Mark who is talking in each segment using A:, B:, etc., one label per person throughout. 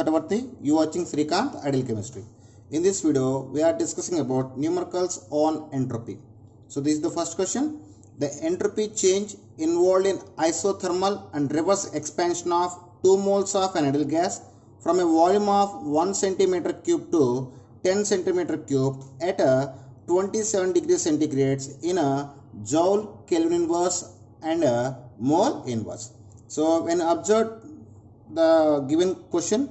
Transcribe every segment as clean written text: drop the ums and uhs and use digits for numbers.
A: Tattavarthi. You watching Srikanth Ideal Chemistry. In this video, we are discussing about numericals on entropy. So this is the first question. The entropy change involved in isothermal and reverse expansion of 2 moles of an ideal gas from a volume of 1 centimeter cube to 10 centimeter cube at a 27 degrees centigrades in a joule Kelvin inverse and a mole inverse. So when observed the given question,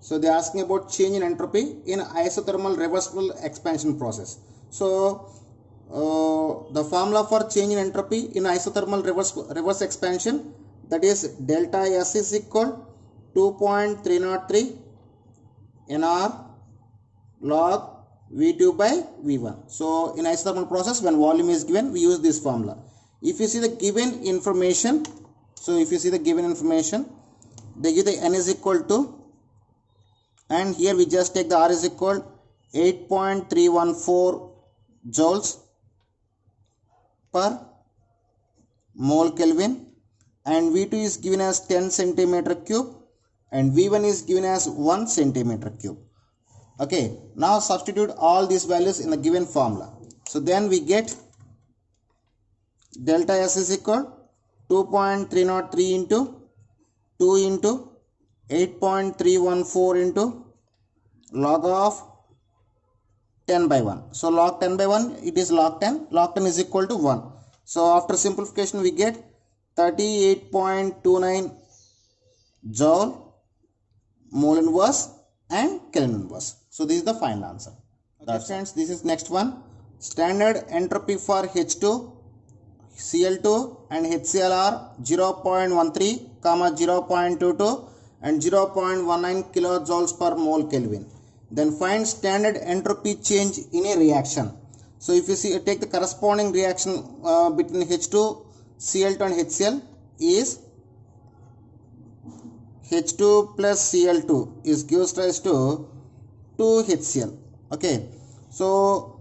A: so they are asking about change in entropy in isothermal reversible expansion process. So the formula for change in entropy in isothermal reverse expansion, that is delta S is equal 2.303 nR log V2 by V1. So in isothermal process, when volume is given, we use this formula. If you see the given information, they give the N is equal to, and here we just take the R is equal 8.314 joules per mole Kelvin, and V2 is given as 10 centimeter cube and V1 is given as 1 centimeter cube. Okay, now substitute all these values in the given formula. So then we get delta S is equal 2.303 into 2 into 8.314 into log of 10 by 1. So log 10 by 1, it is log 10. Log 10 is equal to 1. So after simplification, we get 38.29 joule mole inverse and Kelvin inverse. So this is the final answer. Okay, friends, this is next one. Standard entropy for H2, Cl2 and HCl are 0.13, 0.22 and 0.19 kilojoules per mole Kelvin. Then find standard entropy change in a reaction. So if you see, take the corresponding reaction between H2, Cl2 and HCl is H2 plus Cl2 is gives rise to 2HCl. Okay, so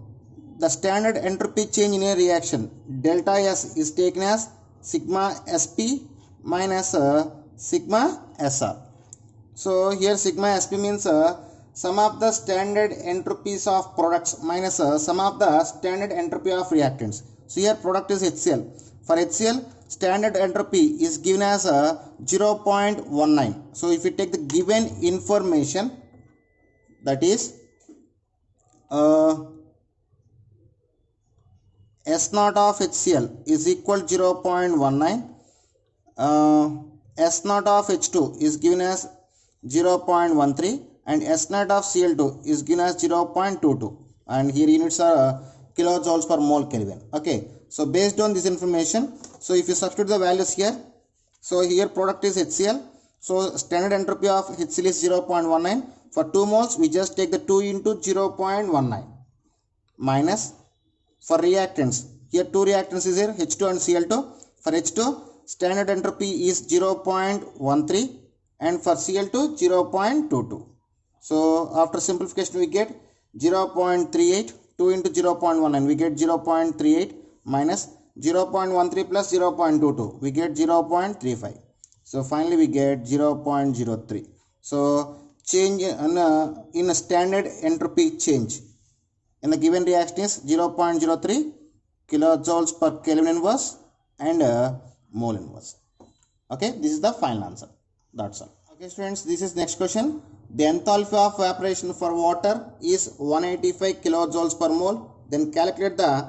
A: the standard entropy change in a reaction, delta S is taken as sigma Sp minus sigma Sr. So here sigma Sp means sum of the standard entropies of products minus sum of the standard entropy of reactants. So here product is HCl. For HCl, standard entropy is given as 0.19. So if you take the given information, that is S naught of HCl is equal 0.19. S naught of H2 is given as 0.13 and S naught of Cl2 is given as 0.22, and here units are kilojoules per mole Kelvin. Okay, so based on this information, so if you substitute the values here, so here product is HCl, so standard entropy of HCl is 0.19. For 2 moles, we just take the 2 into 0.19 minus for reactants. Here 2 reactants is here, H2 and Cl2. For H2, standard entropy is 0.13 and for Cl2 0.22. So after simplification, we get 0.38, 2 into 0.19, we get 0.38 minus 0.13 plus 0.22, we get 0.35. So finally we get 0.03. So change in a standard entropy change in the given reaction is 0.03 kilojoules per Kelvin inverse and mole inverse. Okay, this is the final answer. That's all. Okay, students, this is next question. The enthalpy of evaporation for water is 185 kilojoules per mole. Then calculate the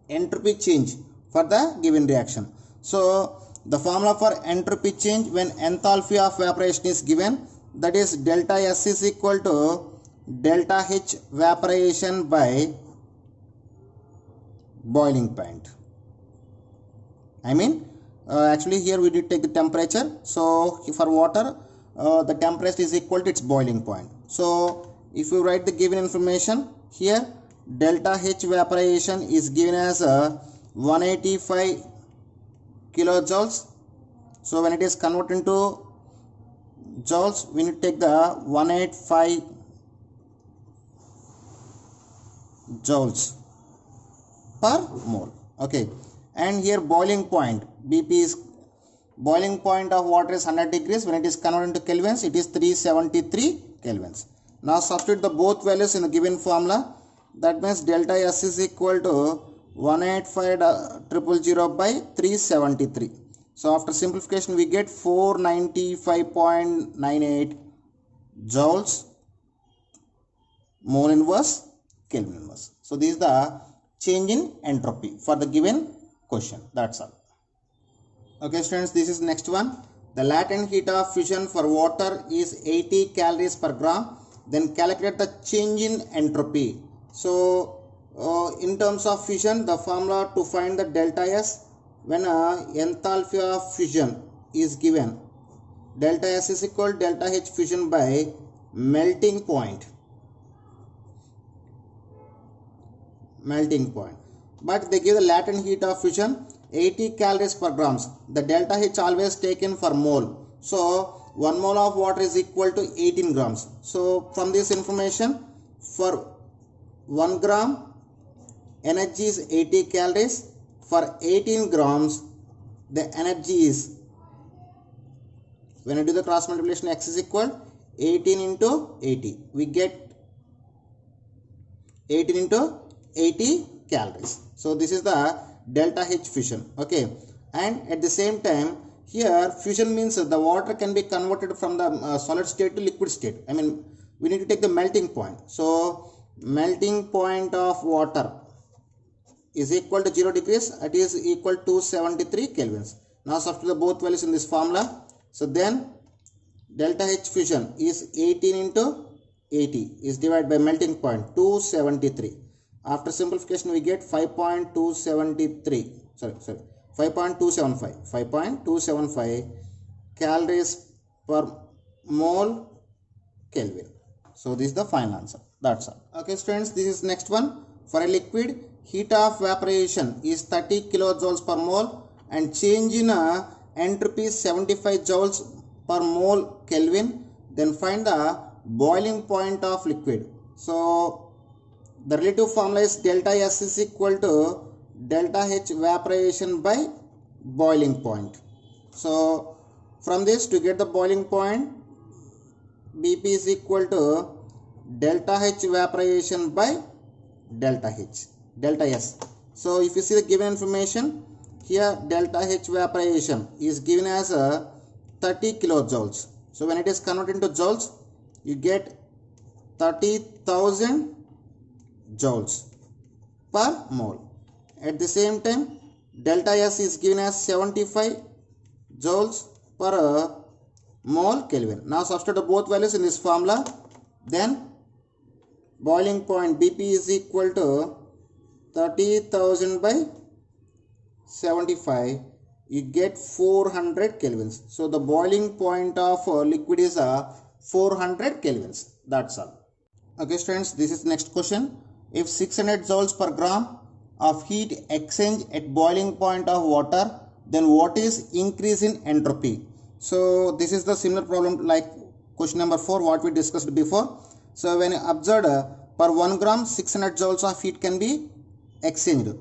A: entropy change for the given reaction. So the formula for entropy change when enthalpy of evaporation is given, that is delta S is equal to delta H evaporation by boiling point. Actually here we did take the temperature. So for water, the temperature is equal to its boiling point. So if you write the given information here, delta H evaporation is given as 185 kilojoules. So when it is converted into joules, we need to take the 185 joules per mole. Okay, and here boiling point BP is boiling point of water is 100 degrees. When it is converted into kelvins, it is 373 kelvins. Now substitute the both values in the given formula. That means delta S is equal to 185,000 by 373. So after simplification, we get 495.98 joules mole inverse Kelvin inverse. So this is the change in entropy for the given question. That's all. Okay students, this is next one. The latent heat of fusion for water is 80 calories per gram. Then calculate the change in entropy. So in terms of fusion, the formula to find the delta S, when enthalpy of fusion is given, delta S is equal to delta H fusion by melting point. But they give the latent heat of fusion 80 calories per grams. The delta H always taken for mole. So 1 mole of water is equal to 18 grams. So from this information, for 1 gram energy is 80 calories. For 18 grams the energy is, when I do the cross multiplication, x is equal 18 into 80. We get 18 into 80 calories. So this is the delta H fusion. Okay, and at the same time here fusion means the water can be converted from the solid state to liquid state. I mean, we need to take the melting point. So melting point of water is equal to 0 degrees. It is equal to 73 kelvins. Now substitute the both values in this formula. So then delta H fusion is 18 into 80 is divided by melting point 273. After simplification, we get 5.275 calories per mole Kelvin. So this is the final answer. That's all. Okay students, this is next one. For a liquid, heat of evaporation is 30 kilojoules per mole and change in entropy is 75 joules per mole Kelvin. Then find the boiling point of liquid. So the relative formula is delta S is equal to delta H evaporation by boiling point. So from this, to get the boiling point, BP is equal to delta H evaporation by delta S. So if you see the given information, here delta H evaporation is given as 30 kilojoules. So when it is converted into joules, you get 30,000 joules per mole. At the same time, delta S is given as 75 joules per mole Kelvin. Now substitute both values in this formula. Then boiling point BP is equal to 30,000 by 75. You get 400 kelvins. So the boiling point of liquid is 400 kelvins. That's all. Okay students, this is next question. If 600 joules per gram of heat exchange at boiling point of water, then what is increase in entropy? So this is the similar problem like question number 4 what we discussed before. So when observed per 1 gram 600 joules of heat can be exchanged.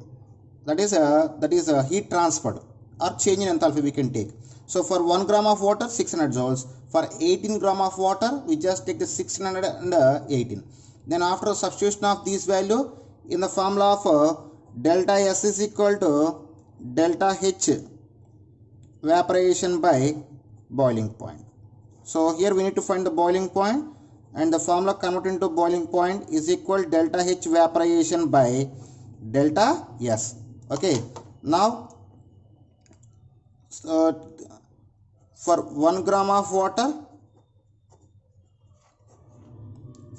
A: That is heat transferred or change in enthalpy we can take. So for 1 gram of water 600 joules. For 18 gram of water we just take the 618. Then after substitution of this value in the formula of delta S is equal to delta H evaporation by boiling point. So here we need to find the boiling point, and the formula converted into boiling point is equal delta H evaporation by delta S. Okay. Now for 1 gram of water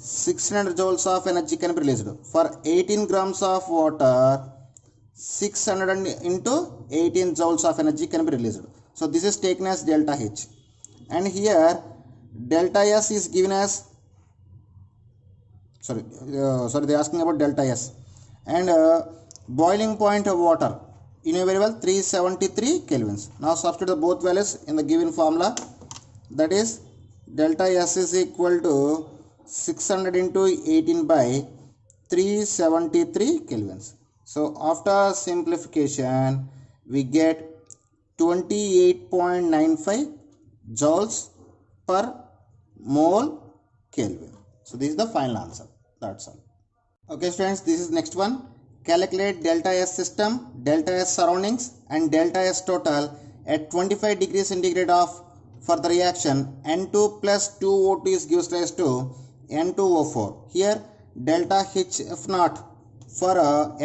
A: 600 joules of energy can be released. For 18 grams of water 600 into 18 joules of energy can be released. So this is taken as delta H, and here delta S is given as they are asking about delta S, and boiling point of water, you know very well, 373 kelvins. Now substitute both values in the given formula. That is delta S is equal to 600 into 18 by 373 kelvins. So after simplification we get 28.95 joules per mole Kelvin. So this is the final answer. That's all. Okay students, this is next one. Calculate delta S system, delta S surroundings and delta S total at 25 degrees centigrade of for the reaction N2 plus 2O2 is gives rise to N2O4. Here delta HF naught for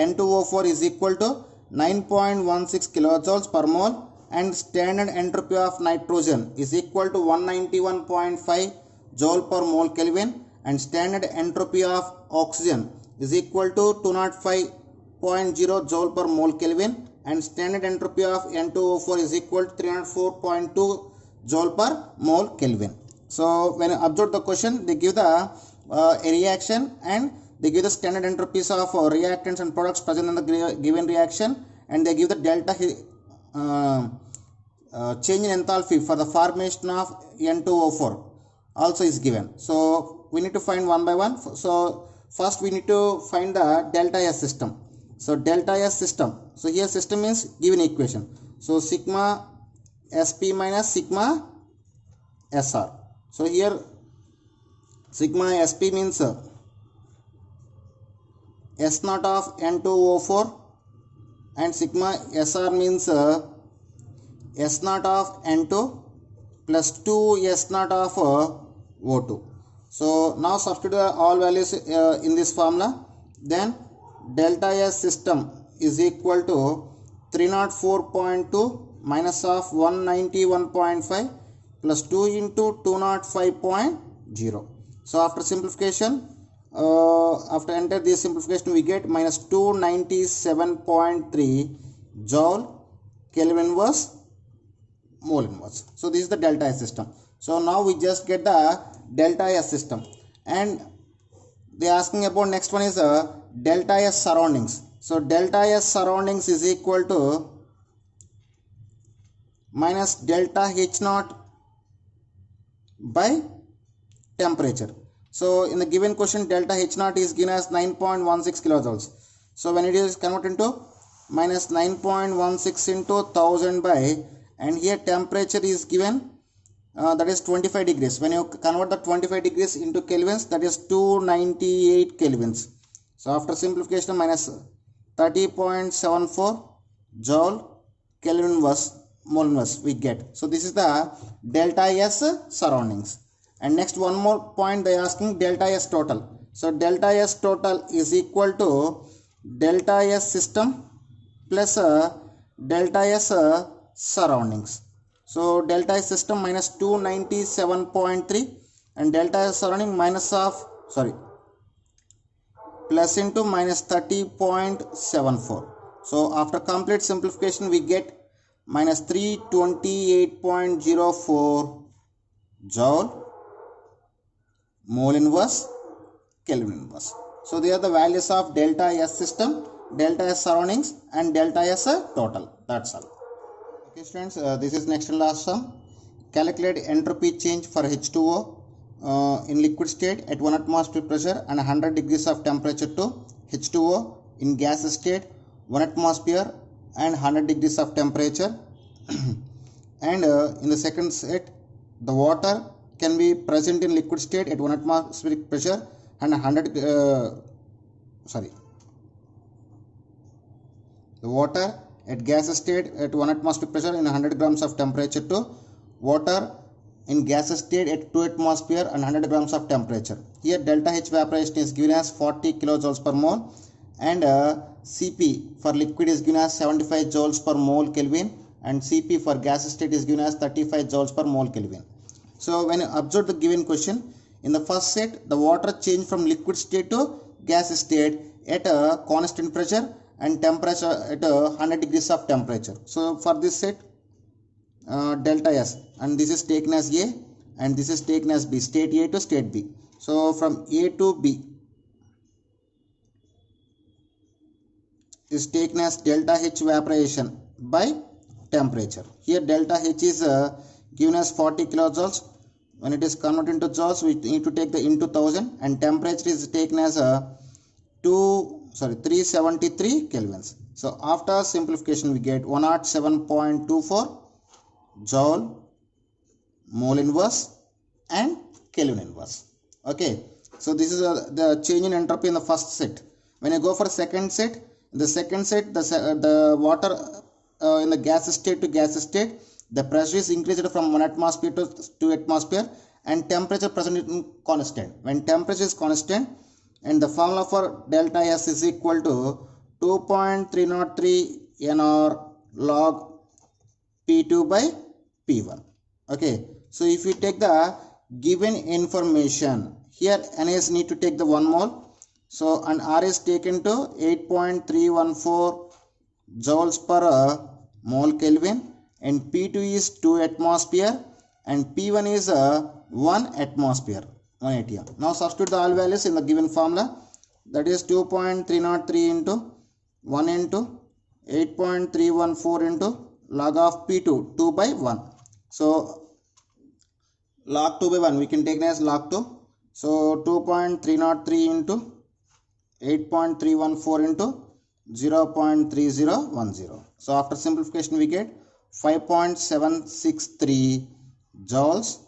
A: N2O4 is equal to 9.16 kilojoules per mole and standard entropy of nitrogen is equal to 191.5 joule per mole Kelvin and standard entropy of oxygen is equal to 205.0 joule per mole Kelvin and standard entropy of N2O4 is equal to 304.2 joule per mole Kelvin. So when you observe the question, they give the a reaction and they give the standard entropies of reactants and products present in the given reaction, and they give the delta change in enthalpy for the formation of N2O4 also is given. So we need to find one by one. So first we need to find the delta S system. So delta S system. So here system means given equation. So sigma SP minus sigma SR. So here sigma SP means S naught of N2O4 and sigma SR means S naught of N2 plus 2 S naught of O2. So now substitute all values in this formula. Then delta S system is equal to 304.2 minus of 191.5 plus 2 into 205.0. So after simplification, after enter this simplification, we get minus 297.3 joule Kelvin inverse mole inverse. So this is the delta S system. So now we just get the delta S system, and they are asking about next one is delta S surroundings. So delta S surroundings is equal to minus delta H naught by temperature. So in the given question, delta H naught is given as 9.16 kilojoules. So when it is converted into minus 9.16 into 1000 by, and here temperature is given that is 25 degrees. When you convert the 25 degrees into kelvins, that is 298 kelvins. So after simplification, minus 30.74 joule Kelvin inverse mole inverse we get. So this is the delta S surroundings. And next one more point, they are asking delta S total. So delta S total is equal to delta S system plus delta S surroundings. So delta S system minus 297.3 and delta S surrounding minus of plus into minus 30.74. So after complete simplification, we get minus 328.04 joule mole inverse Kelvin inverse. So they are the values of delta S system, delta S surroundings and delta S total. That's all. Okay students, this is next and last sum. Calculate entropy change for H2O in liquid state at 1 atmosphere pressure and 100 degrees of temperature to H2O in gas state 1 atmosphere and 100 degrees of temperature. And in the second set, the water can be present in liquid state at 1 atmospheric pressure and 100 the water at gas state at 1 atmospheric pressure and 100 grams of temperature to water in gas state at 2 atmosphere and 100 grams of temperature. Here delta H evaporation is given as 40 kilojoules per mole and Cp for liquid is given as 75 joules per mole Kelvin and Cp for gas state is given as 35 joules per mole Kelvin. So when you observe the given question, in the first set, the water changed from liquid state to gas state at a constant pressure and temperature at 100 degrees of temperature. So for this set, delta S, and this is taken as A and this is taken as B, state A to state B. So from A to B is taken as delta H evaporation by temperature. Here delta H is given as 40 kilojoules. When it is converted into joules, we need to take the into 1000, and temperature is taken as 373 kelvins. So after simplification, we get 107.24 joule, mole inverse, and Kelvin inverse. Okay, so this is the change in entropy in the first set. When you go for second set, the water in the gas state to gas state, the pressure is increased from 1 atmosphere to 2 atmosphere, and temperature present is constant. When temperature is constant, and the formula for delta S is equal to 2.303 nr log P2 by P1. Okay, so if you take the given information, here NaS need to take the 1 mole, so and R is taken to 8.314 joules per mole Kelvin, and P2 is 2 atmosphere, and P1 is 1 atmosphere, 1 atm. Now substitute the all values in the given formula, that is 2.303 into 1 into 8.314 into log of P2, 2 by 1. So log 2 by 1 we can take as log 2. So 2.303 into 8.314 into 0.3010. So after simplification we get 5.763 joules,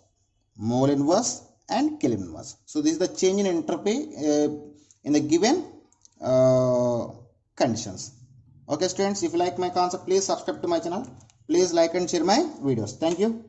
A: mole inverse, and Kelvin inverse. So this is the change in entropy in the given conditions. Okay students, if you like my concept, please subscribe to my channel. Please like and share my videos. Thank you.